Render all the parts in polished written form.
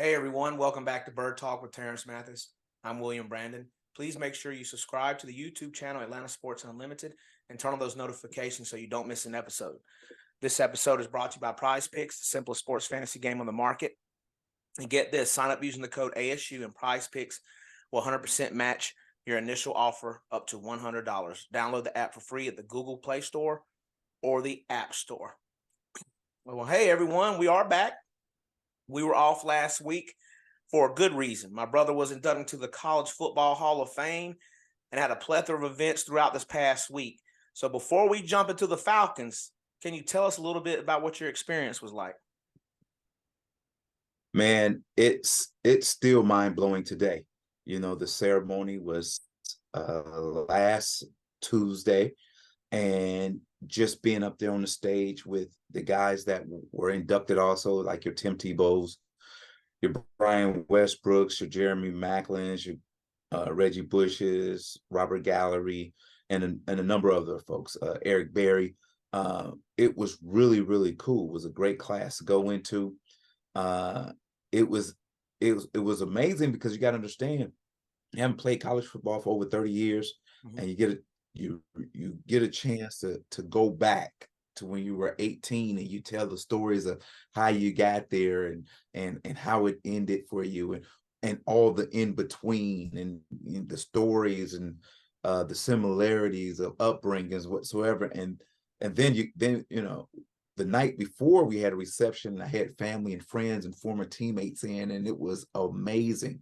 Hey everyone, welcome back to Bird Talk with Terrence Mathis. I'm William Brandon. Please make sure you subscribe to the YouTube channel Atlanta Sports Unlimited and turn on those notifications so you don't miss an episode. This episode is brought to you by Prize Picks, the simplest sports fantasy game on the market. And get this, sign up using the code ASU and Prize Picks will 100% match your initial offer up to $100. Download the app for free at the Google Play Store or the App Store. Well, hey everyone, we are back. We were off last week for a good reason. My brother was inducted into the College Football Hall of Fame and had a plethora of events throughout this past week. So before we jump into the Falcons, can you tell us a little bit about what your experience was like? Man, it's still mind-blowing today. You know, the ceremony was last Tuesday, and just being up there on the stage with the guys that were inducted also, like your Tim Tebow's, your Brian Westbrooks, your Jeremy Macklins, your Reggie Bush's, Robert Gallery, and a number of other folks, Eric Berry. It was really, really cool. It was a great class to go into. It was amazing because you got to understand, you haven't played college football for over 30 years, and you get a chance to go back to when you were 18 and you tell the stories of how you got there and how it ended for you and all the in between and the stories and the similarities of upbringings whatsoever. And then you know, the night before we had a reception, I had family and friends and former teammates in, and it was amazing.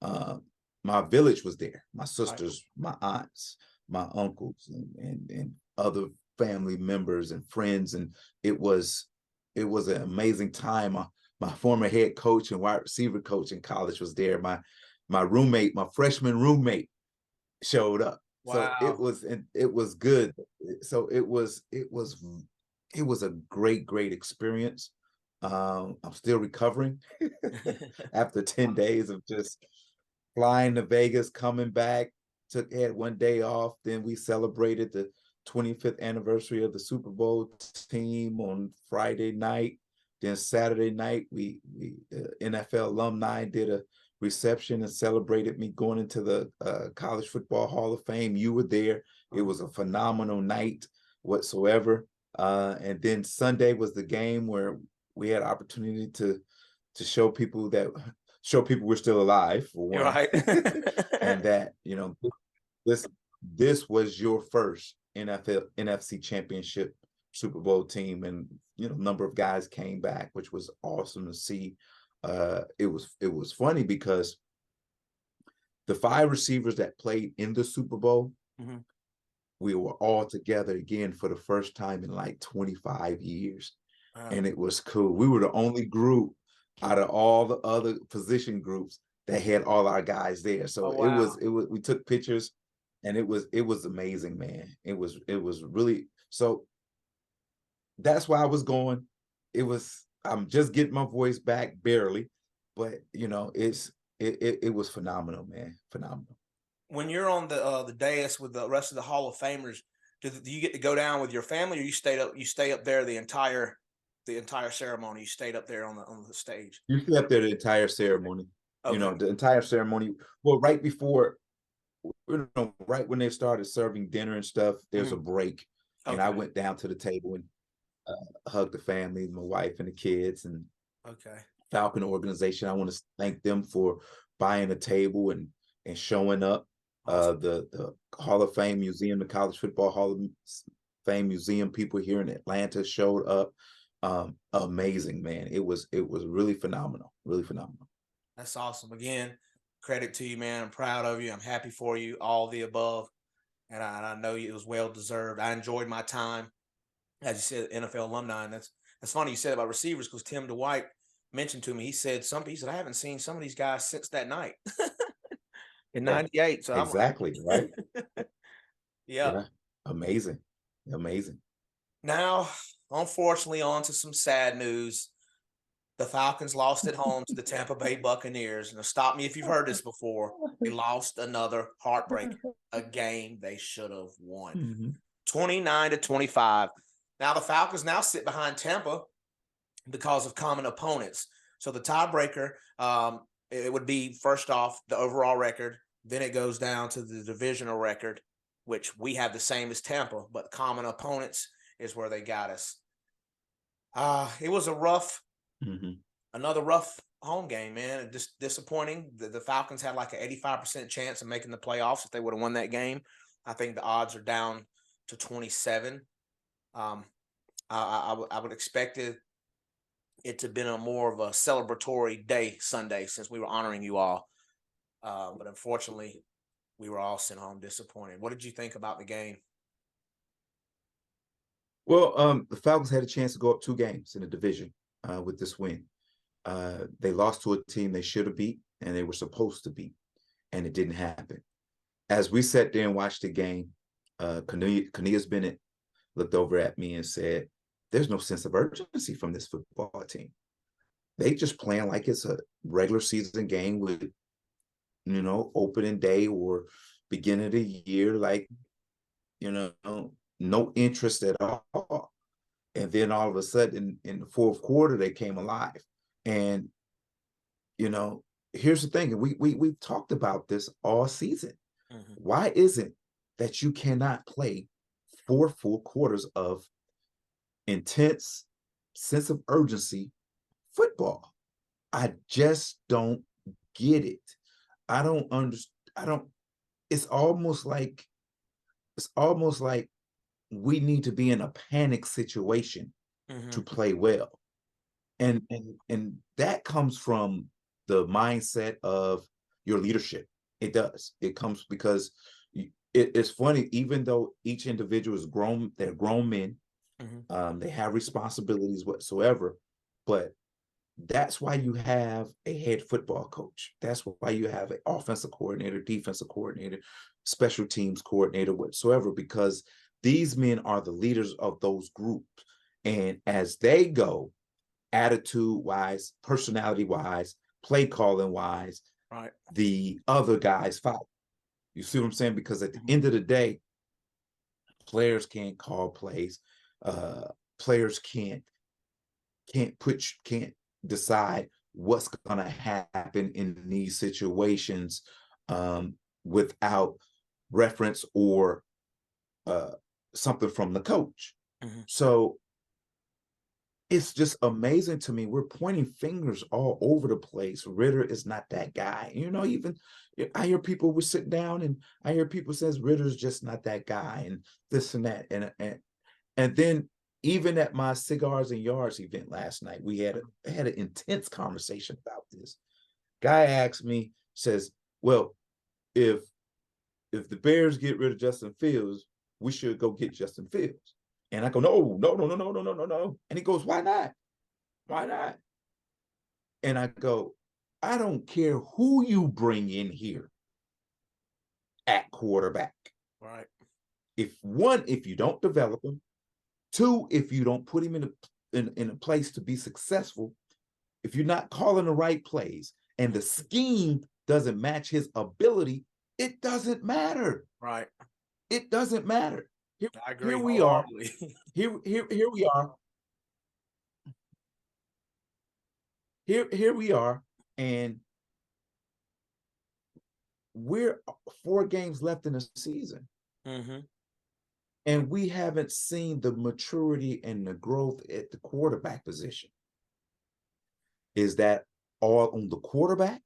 My village was there, my sisters, my aunts, my uncles, and other family members and friends, and it was an amazing time. My former head coach and wide receiver coach in college was there. My roommate, my freshman roommate, showed up. Wow. So it was good. So it was a great experience. I'm still recovering after 10 days of just flying to Vegas, coming back. Had one day off. Then we celebrated the 25th anniversary of the Super Bowl team on Friday night. Then Saturday night, we NFL alumni did a reception and celebrated me going into the College Football Hall of Fame. You were there. It was a phenomenal night whatsoever. And then Sunday was the game where we had opportunity to show people we're still alive, for one. Right. And that, you know, this was your first NFC championship Super Bowl team, and you know, a number of guys came back, which was awesome to see. It was funny because the 5 receivers that played in the Super Bowl, we were all together again for the first time in like 25 years. And it was cool. We were the only group out of all the other position groups that had all our guys there. So it was we took pictures, and it was amazing, man. It was really, so that's why I was going. I'm just getting my voice back barely, but you know, it was phenomenal, man. Phenomenal. When you're on the dais with the rest of the Hall of Famers, do you get to go down with your family, or you stay up there the entire ceremony? You stayed up there on the stage. You stay up there the entire ceremony. Okay. You know, the entire ceremony. Well, right before, you know, right when they started serving dinner and stuff, there's a break, and I went down to the table and hugged the family, my wife and the kids, and Falcon organization. I want to thank them for buying a table and showing up. The Hall of Fame Museum, the College Football Hall of Fame Museum people here in Atlanta showed up. Amazing, man. It was really phenomenal. Really phenomenal. That's awesome. Again, credit to you, man. I'm proud of you. I'm happy for you. All the above, and I know it was well deserved. I enjoyed my time, as you said, NFL alumni. And that's funny you said about receivers, because Tim Dwight mentioned to me. He said I haven't seen some of these guys since that night in '98. So exactly, right. Yeah. Amazing. Now, unfortunately, on to some sad news. The Falcons lost at home to the Tampa Bay Buccaneers. Now, stop me if you've heard this before. They lost another heartbreaker, a game they should have won. 29-25. Now, the Falcons now sit behind Tampa because of common opponents. So the tiebreaker, it would be first off the overall record, then it goes down to the divisional record, which we have the same as Tampa, but common opponents is where they got us. It was another rough home game, man. Just disappointing. The Falcons had like an 85% chance of making the playoffs if they would have won that game. I think the odds are down to 27. I would expect it to have been a more of a celebratory day Sunday since we were honoring you all. But unfortunately, we were all sent home disappointed. What did you think about the game? Well, the Falcons had a chance to go up 2 games in the division with this win. They lost to a team they should have beat and they were supposed to beat, and it didn't happen. As we sat there and watched the game, Cornelius Bennett looked over at me and said, "There's no sense of urgency from this football team. They just playing like it's a regular season game with, opening day or beginning of the year, like, no interest at all." And then all of a sudden in the fourth quarter, they came alive. And, here's the thing, and we've talked about this all season. Why is it that you cannot play 4 full quarters of intense sense of urgency football? I just don't get it. I don't understand. It's almost like we need to be in a panic situation to play well. And that comes from the mindset of your leadership. It does. It comes because it's funny, even though each individual is grown, they're grown men, they have responsibilities whatsoever, but that's why you have a head football coach. That's why you have an offensive coordinator, defensive coordinator, special teams coordinator, whatsoever, because these men are the leaders of those groups. And as they go, attitude-wise, personality-wise, play calling-wise, Right. the other guys follow. You see what I'm saying? Because at the end of the day, players can't call plays. Players can't decide what's gonna happen in these situations without reference or something from the coach. So it's just amazing to me. We're pointing fingers all over the place. Ritter is not that guy. Even I hear people will sit down and I hear people says Ritter's just not that guy and this and that. And then even at my Cigars and Yards event last night, we had an intense conversation about this. Guy asked me, says, "Well, if the Bears get rid of Justin Fields, we should go get Justin Fields." And I go, "No. And he goes, "Why not? Why not?" And I go, "I don't care who you bring in here at quarterback. Right. If you don't develop him, 2, if you don't put him in a place to be successful, if you're not calling the right plays and the scheme doesn't match his ability, it doesn't matter." Right. It doesn't matter. I agree. Here we are. wholeheartedly. Here we are. Here we are, and we're 4 games left in the season. And we haven't seen the maturity and the growth at the quarterback position. Is that all on the quarterback?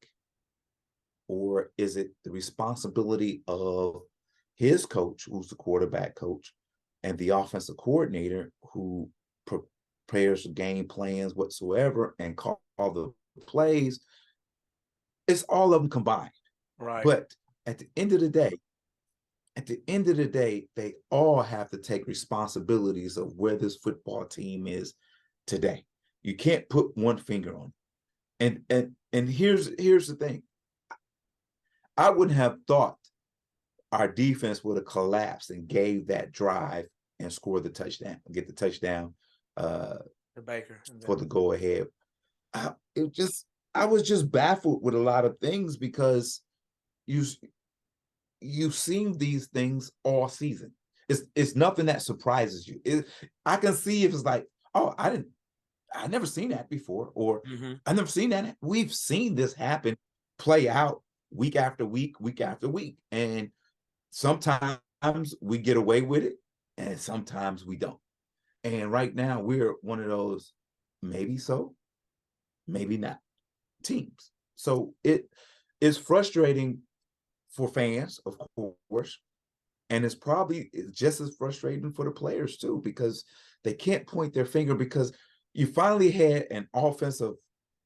Or is it the responsibility of his coach, who's the quarterback coach, and the offensive coordinator who prepares the game plans whatsoever and call the plays? It's all of them combined. Right. But at the end of the day, they all have to take responsibilities of where this football team is today. You can't put one finger on it. And here's the thing. I wouldn't have thought our defense would have collapsed and gave that drive and scored the touchdown, get the touchdown The Baker. for the go ahead. I was just baffled with a lot of things because you've seen these things all season. It's nothing that surprises you. I can see if it's like, oh, I I never seen that before, or Mm-hmm. I never seen that. We've seen this happen, play out week after week, week after week. And sometimes we get away with it, and sometimes we don't. And right now we're one of those maybe so, maybe not teams. So it is frustrating for fans, of course, and it's probably just as frustrating for the players too, because they can't point their finger, because you finally had an offensive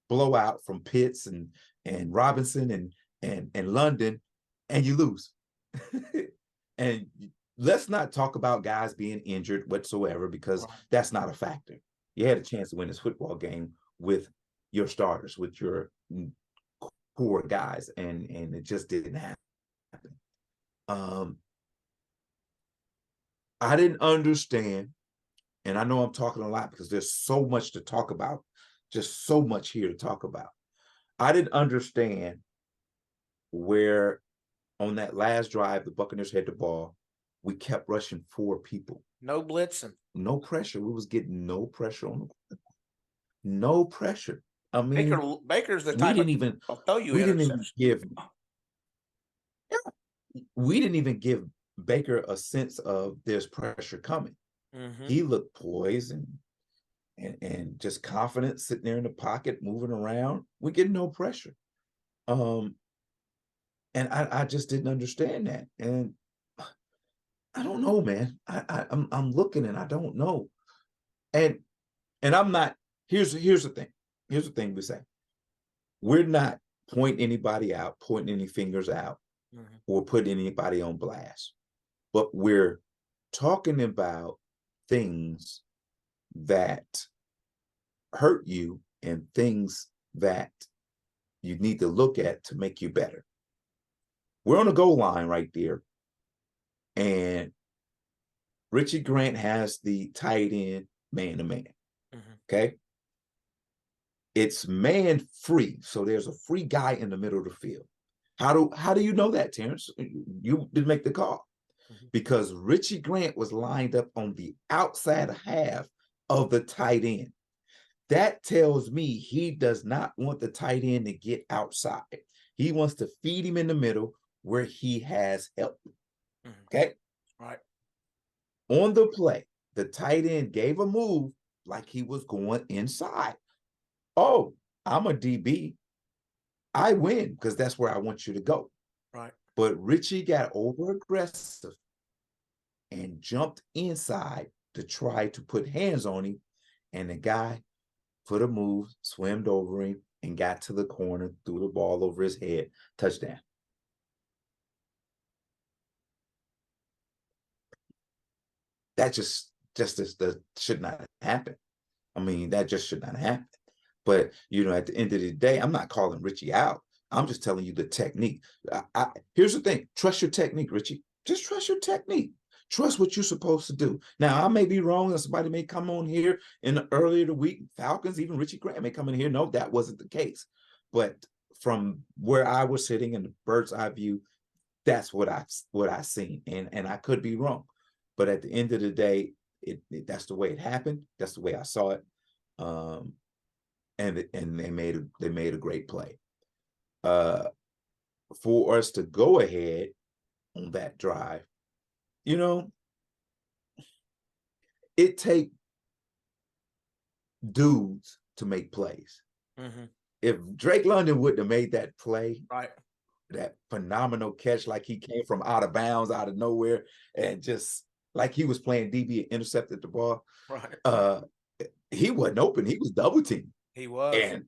blowout from Pitts and Robinson and London, and you lose. And let's not talk about guys being injured whatsoever, because Right. that's not a factor. You had a chance to win this football game with your starters, with your core guys, and it just didn't happen. I didn't understand, and I know I'm talking a lot because there's so much to talk about, just so much here to talk about. I didn't understand where on that last drive the Buccaneers had the ball, we kept rushing 4 people. No blitzing. No pressure. We was getting no pressure on the no pressure. I mean, Baker's the we type didn't even of throw you we didn't even interception. give we didn't even give Baker a sense of there's pressure coming. Mm-hmm. He looked poised and just confident, sitting there in the pocket, moving around. We get no pressure. And I just didn't understand that. And I don't know, man. I'm looking and I don't know. And I'm not, here's the thing. Here's the thing we say. We're not pointing anybody out, pointing any fingers out, Mm-hmm. or putting anybody on blast. But we're talking about things that hurt you and things that you need to look at to make you better. We're on a goal line right there, and Richie Grant has the tight end man to man. Mm-hmm. Okay. It's man free. So there's a free guy in the middle of the field. How do you know that, Terrence? You didn't make the call. Mm-hmm. Because Richie Grant was lined up on the outside half of the tight end. That tells me he does not want the tight end to get outside. He wants to feed him in the middle where he has help. Mm-hmm. Okay. Right. On the play, the tight end gave a move like he was going inside. Oh, I'm a DB. I win because that's where I want you to go. Right. But Richie got over aggressive and jumped inside to try to put hands on him. And the guy put a move, swam over him, and got to the corner, threw the ball over his head. Touchdown. That just should not happen. I mean, that just should not happen. But, at the end of the day, I'm not calling Richie out. I'm just telling you the technique. Here's the thing. Trust your technique, Richie. Just trust your technique. Trust what you're supposed to do. Now, I may be wrong, and somebody may come on here in the earlier the week. Falcons, even Richie Grant may come in here. No, that wasn't the case. But from where I was sitting in the bird's eye view, that's what I seen. And I could be wrong. But at the end of the day, that's the way it happened. That's the way I saw it. And they made a great play. For us to go ahead on that drive, it take dudes to make plays. Mm-hmm. If Drake London wouldn't have made that play, right, that phenomenal catch, like he came from out of bounds, out of nowhere, and just like he was playing DB and intercepted the ball, right. He wasn't open. He was double teamed. He was. And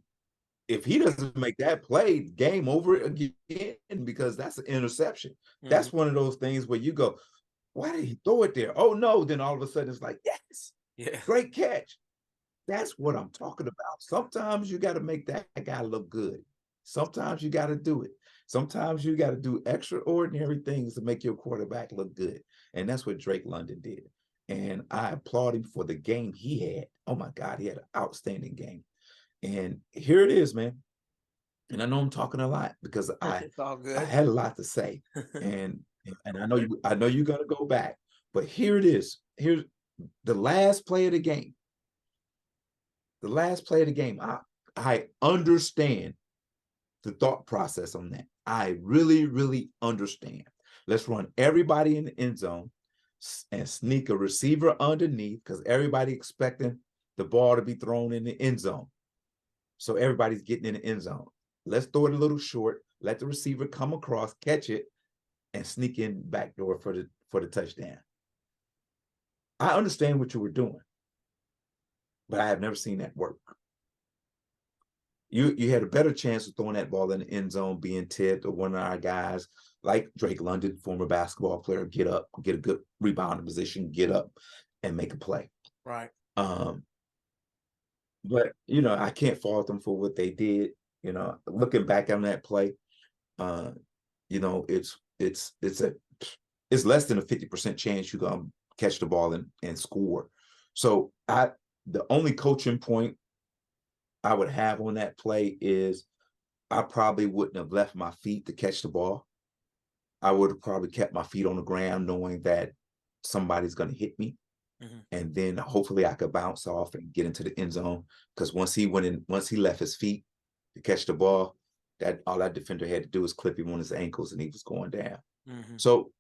if he doesn't make that play, game over again, because that's an interception. Mm-hmm. That's one of those things where you go, why did he throw it there? Oh, no. Then all of a sudden it's like, yes, great catch. That's what I'm talking about. Sometimes you got to make that guy look good. Sometimes you got to do it. Sometimes you got to do extraordinary things to make your quarterback look good. And that's what Drake London did. And I applaud him for the game he had. Oh, my God, he had an outstanding game. And here it is, man. And I know I'm talking a lot because I had a lot to say. and I know you're gonna go back, but here it is. Here's the last play of the game. The last play of the game, I understand the thought process on that. I really, really understand. Let's run everybody in the end zone and sneak a receiver underneath because everybody expecting the ball to be thrown in the end zone. So everybody's getting in the end zone. Let's throw it a little short, let the receiver come across, catch it, and sneak in backdoor for the touchdown. I understand what you were doing, but I have never seen that work. You had a better chance of throwing that ball in the end zone, being tipped, or one of our guys like Drake London, former basketball player, get up, get a good rebounding position, get up and make a play. Right. But I can't fault them for what they did. Looking back on that play, it's less than a 50% chance you're gonna catch the ball and score. So the only coaching point I would have on that play is I probably wouldn't have left my feet to catch the ball. I would have probably kept my feet on the ground knowing that somebody's going to hit me. Mm-hmm. And then hopefully I could bounce off and get into the end zone. Because once he left his feet to catch the ball, all that defender had to do was clip him on his ankles and he was going down. Mm-hmm. So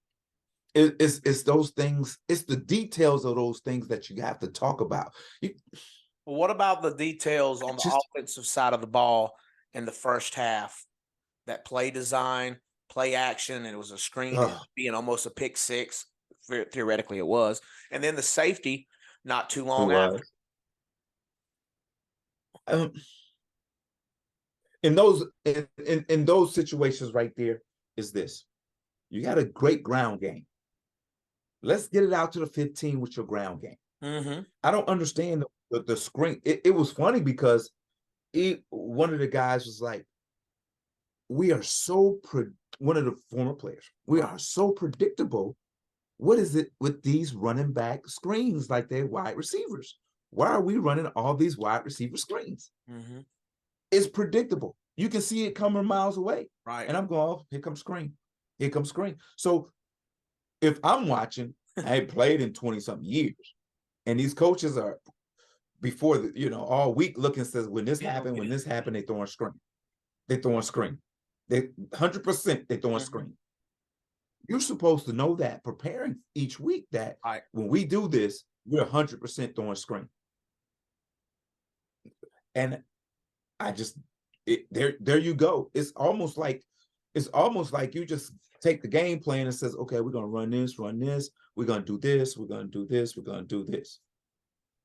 it's those things, it's the details of those things that you have to talk about. Well, what about the details on the offensive side of the ball in the first half? That play design, play action, and it was a screen and being almost a pick six. Theoretically, it was. And then the safety not too long after. In those situations right there is this. You got a great ground game. Let's get it out to the 15 with your ground game. Mm-hmm. I don't understand the screen. It was funny because one of the guys was like, we are one of the former players, we are so predictable. What is it with these running back screens like they're wide receivers? Why are we running all these wide receiver screens? Mm-hmm. It's predictable. You can see it coming miles away. Right. And I'm going, oh, here comes screen. Here comes screen. So if I'm watching, I ain't played in 20-something years, and these coaches are before all week looking, says when this happened, they throwing screen. They throwing screen. They 100% they throwing screen. You're supposed to know that preparing each week that when we do this, we're 100% throwing screen. And I just there you go. It's almost like you just take the game plan and says, okay, we're gonna run this, we're gonna do this, we're gonna do this, we're gonna do this.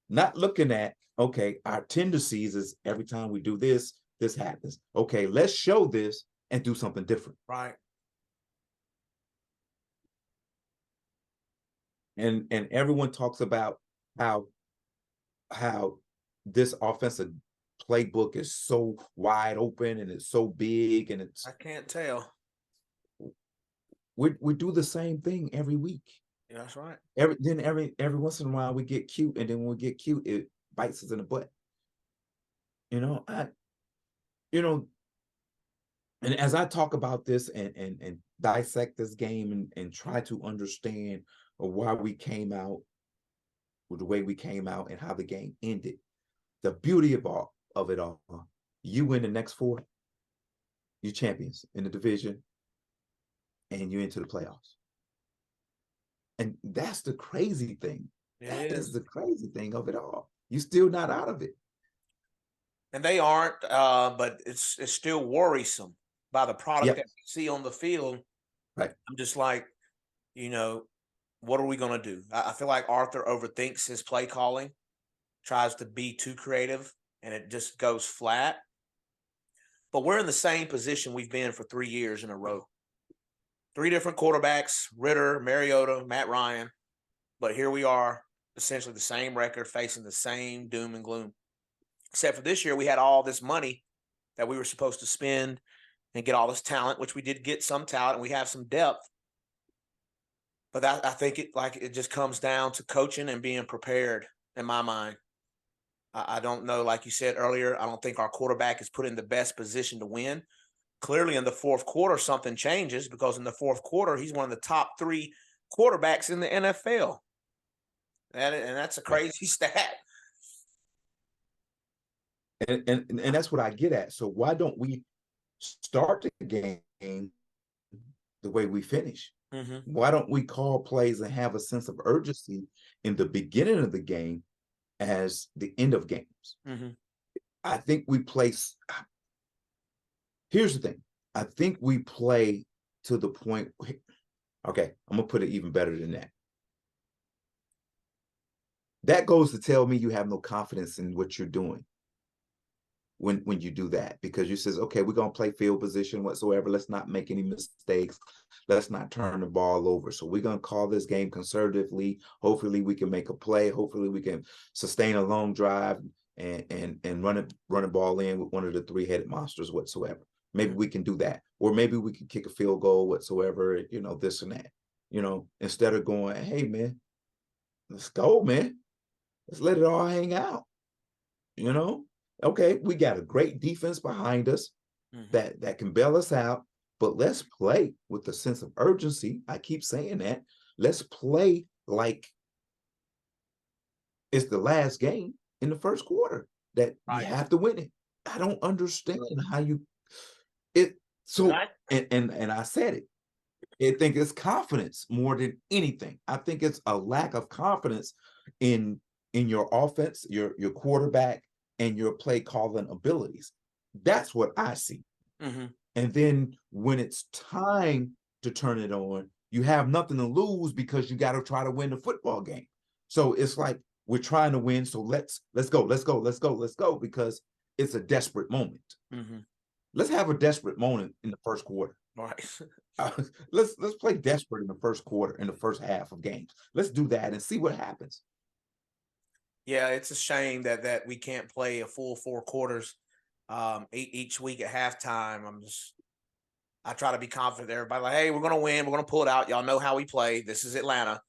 Not looking at, okay, our tendencies is every time we do this happens. Okay, let's show this and do something different. Right. And everyone talks about how this offensive playbook is so wide open and it's so big and I can't tell. We do the same thing every week. Yeah, that's right. Every once in a while we get cute, and then when we get cute, it bites us in the butt. And as I talk about this and dissect this game and try to understand why we came out with the way we came out and how the game ended, the beauty of it all, you win the next 4, you champions in the division, and you're into the playoffs. And that's the crazy thing. That is the crazy thing of it all. You're still not out of it. And they aren't, but it's still worrisome by the product that we see on the field. Right. I'm just like, what are we going to do? I feel like Arthur overthinks his play calling, tries to be too creative, and it just goes flat. But we're in the same position we've been for 3 years in a row. 3 different quarterbacks, Ritter, Mariota, Matt Ryan. But here we are, essentially the same record, facing the same doom and gloom. Except for this year, we had all this money that we were supposed to spend and get all this talent, which we did get some talent, and we have some depth. But I think it just comes down to coaching and being prepared in my mind. I don't know, like you said earlier, I don't think our quarterback is put in the best position to win. Clearly in the fourth quarter, something changes, because in the fourth quarter, he's one of the top 3 quarterbacks in the NFL. And that's a crazy stat. And that's what I get at. So why don't we start the game the way we finish? Mm-hmm. Why don't we call plays and have a sense of urgency in the beginning of the game as the end of games? Mm-hmm. I think we place. Here's the thing. I think we play to the point. Okay, I'm gonna put it even better than that. That goes to tell me you have no confidence in what you're doing when you do that, because you says, okay, we're gonna play field position whatsoever. Let's not make any mistakes. Let's not turn the ball over. So we're gonna call this game conservatively. Hopefully we can make a play. Hopefully we can sustain a long drive and run a ball in with one of the three-headed monsters whatsoever. Maybe we can do that, or maybe we can kick a field goal whatsoever. This and that. Instead of going, hey man, let's go, man. Let's let it all hang out. Okay, we got a great defense behind us that can bail us out, but let's play with a sense of urgency. I keep saying that. Let's play like it's the last game in the first quarter, that we have to win it. I don't understand how it so Right. and I said it. I think it's confidence more than anything. I think it's a lack of confidence in your offense, your quarterback, and your play calling abilities. That's what I see. Mm-hmm. And then when it's time to turn it on, you have nothing to lose because you got to try to win the football game. So it's like we're trying to win. So let's go because it's a desperate moment. Mm-hmm. Let's have a desperate moment in the first quarter. Right. Let's play desperate in the first quarter, in the first half of games. Let's do that and see what happens. Yeah, it's a shame that we can't play a full 4 quarters each week at halftime. I try to be confident. Everybody like, hey, we're gonna win. We're gonna pull it out. Y'all know how we play. This is Atlanta.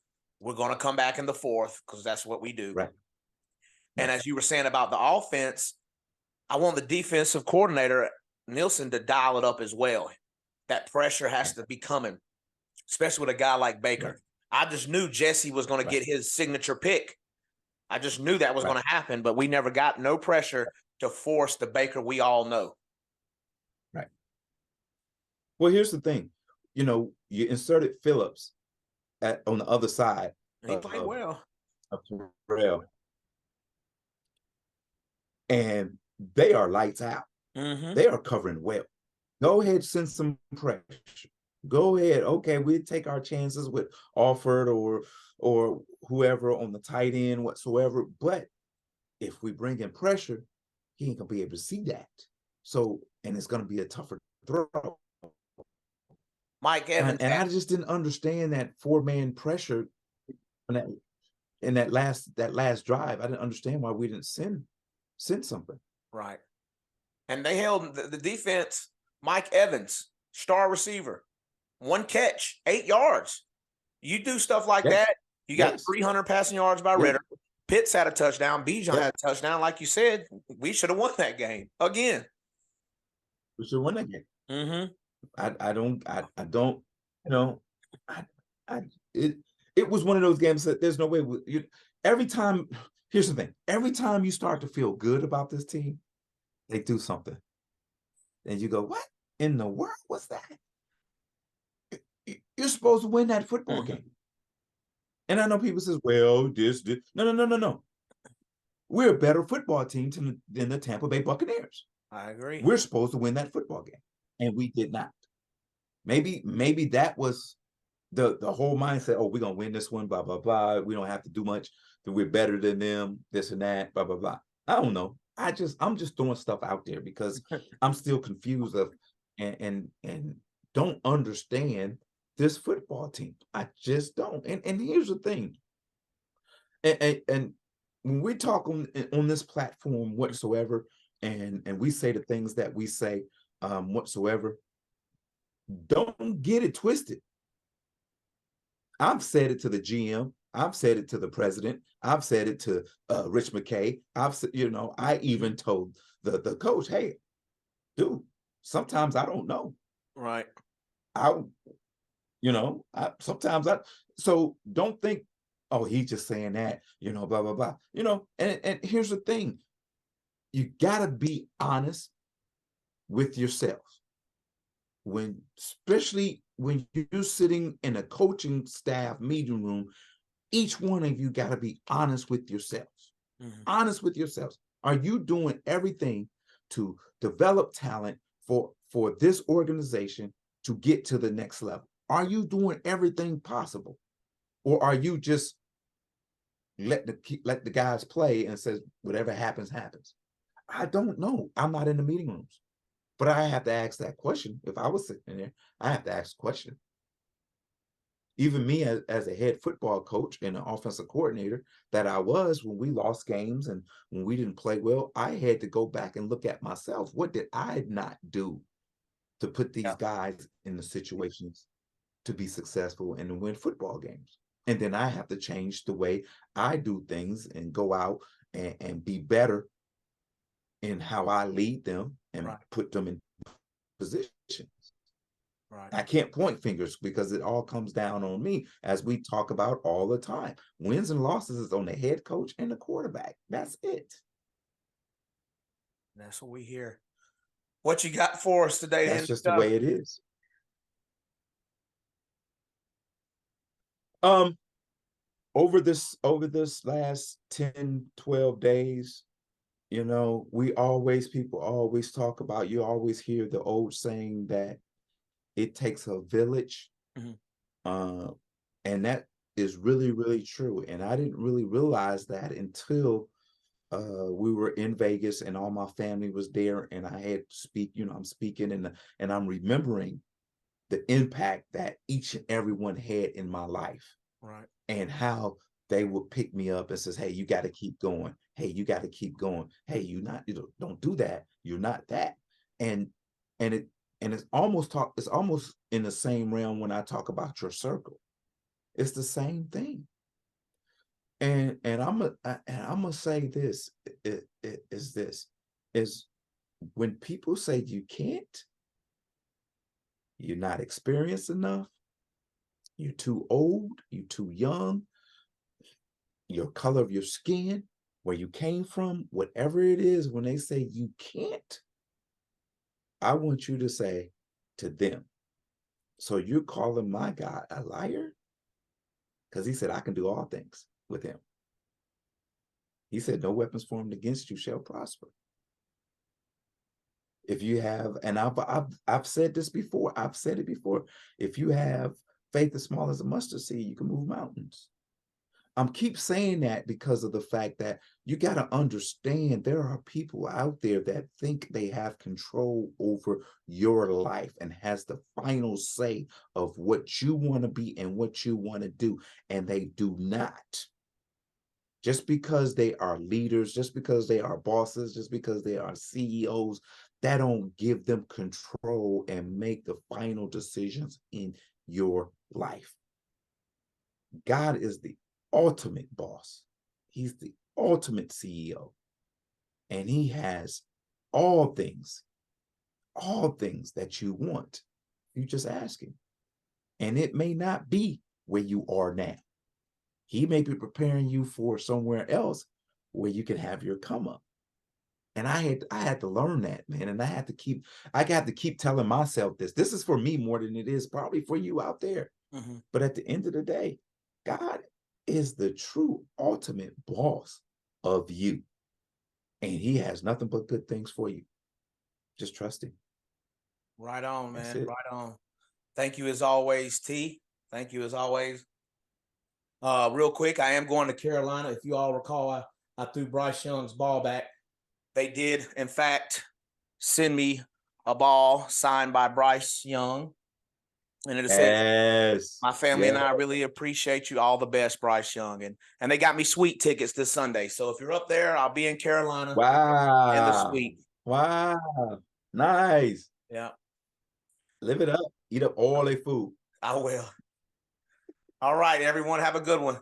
We're gonna come back in the fourth because that's what we do. Right. And as you were saying about the offense, I want the defensive coordinator Nielsen to dial it up as well. That pressure has to be coming, especially with a guy like Baker. Right. I just knew Jesse was going to get his signature pick. I just knew that was going to happen, but we never got no pressure to force the Baker we all know. Right. Well, here's the thing. You inserted Phillips on the other side. He played well. Of Terrell. And they are lights out. Mm-hmm. They are covering well. Go ahead, send some pressure. Go ahead. Okay, we take our chances with Alford or whoever on the tight end whatsoever. But if we bring in pressure, he ain't gonna be able to see that. So, and it's gonna be a tougher throw. Mike Evans. And I just didn't understand that 4-man pressure in that last drive. I didn't understand why we didn't send something. Right. And they held the defense. Mike Evans, star receiver, 1 catch, 8 yards. You do stuff like that, you got 300 passing yards by Ritter. Pitts had a touchdown. Bijan had a touchdown. Like you said, we should have won that game again. We should have won that game. Mm-hmm. I don't. It was one of those games that there's no way. Every time, here's the thing. Every time you start to feel good about this team, they do something. And you go, what in the world was that? You're supposed to win that football game. And I know people says, well, this. No. We're a better football team than the Tampa Bay Buccaneers. I agree. We're supposed to win that football game. And we did not. Maybe that was the whole mindset. Oh, we're going to win this one, blah, blah, blah. We don't have to do much. We're better than them, this and that, blah, blah, blah. I don't know. I'm just throwing stuff out there because I'm still confused and don't understand this football team. I just don't. And here's the thing. And when we talk on this platform whatsoever, and we say the things that we say whatsoever, don't get it twisted. I've said it to the GM. I've said it to the president. I've said it to Rich McKay. I even told the coach, hey, dude, sometimes I don't know. Right. So don't think, oh, he's just saying that, blah, blah, blah. And here's the thing. you gotta be honest with yourself. Especially when you're sitting in a coaching staff meeting room, each one of you got to be honest with yourselves. Honest with yourselves. Are you doing everything to develop talent for this organization to get to the next level? Are you doing everything possible, or are you just let the guys play and says whatever happens happens? I don't know. I'm not in the meeting rooms, but I have to ask that question. If I was sitting in there, I have to ask the question. Even me as a head football coach and an offensive coordinator that I was when we lost games and when we didn't play well, I had to go back and look at myself. What did I not do to put these guys in the situations to be successful and to win football games? And then I have to change the way I do things and go out and be better in how I lead them and put them in positions. Right. I can't point fingers because it all comes down on me, as we talk about all the time. Wins and losses is on the head coach and the quarterback. That's it. That's what we hear. What you got for us today? That's just the way it is. Over this last 10, 12 days, you know, people always talk about, you always hear the old saying that it takes a village. And that is really, really true. And I didn't really realize that until we were in Vegas and all my family was there and I had to speak, you know, I'm speaking and I'm remembering the impact that each and every one had in my life. Right. And how they would pick me up and says, hey, you got to keep going. Hey, you got to keep going. Hey, don't do that. You're not that. And it's almost in the same realm when I talk about your circle. It's the same thing. And I'm gonna say this is when people say you can't, you're not experienced enough, you're too old, you're too young, your color of your skin, where you came from, whatever it is, when they say you can't, I want you to say to them, so you're calling my God a liar? Because he said, I can do all things with him. He said, no weapons formed against you shall prosper. If you have, and I've said this before, I've said it before, if you have faith as small as a mustard seed, you can move mountains. I'm keep saying that because of the fact that you got to understand there are people out there that think they have control over your life and has the final say of what you want to be and what you want to do, and they do not. Just because they are leaders, just because they are bosses, just because they are CEOs, that don't give them control and make the final decisions in your life. God is the ultimate boss. He's the ultimate CEO. And he has all things that you want. You just ask him. And it may not be where you are now. He may be preparing you for somewhere else where you can have your come up. And I had to learn that, man. And I got to keep telling myself this. This is for me more than it is probably for you out there. But at the end of the day, God is the true ultimate boss of you. And he has nothing but good things for you. Just trust him. Right on, man. Right on. Thank you as always, T. Thank you as always. Real quick, I am going to Carolina. If you all recall, I threw Bryce Young's ball back. They did, in fact, send me a ball signed by Bryce Young. And it says, my family and I really appreciate you. All the best, Bryce Young. And they got me suite tickets this Sunday. So if you're up there, I'll be in Carolina. Wow. In the suite. Wow. Nice. Yeah. Live it up. Eat up all their food. I will. All right, everyone. Have a good one.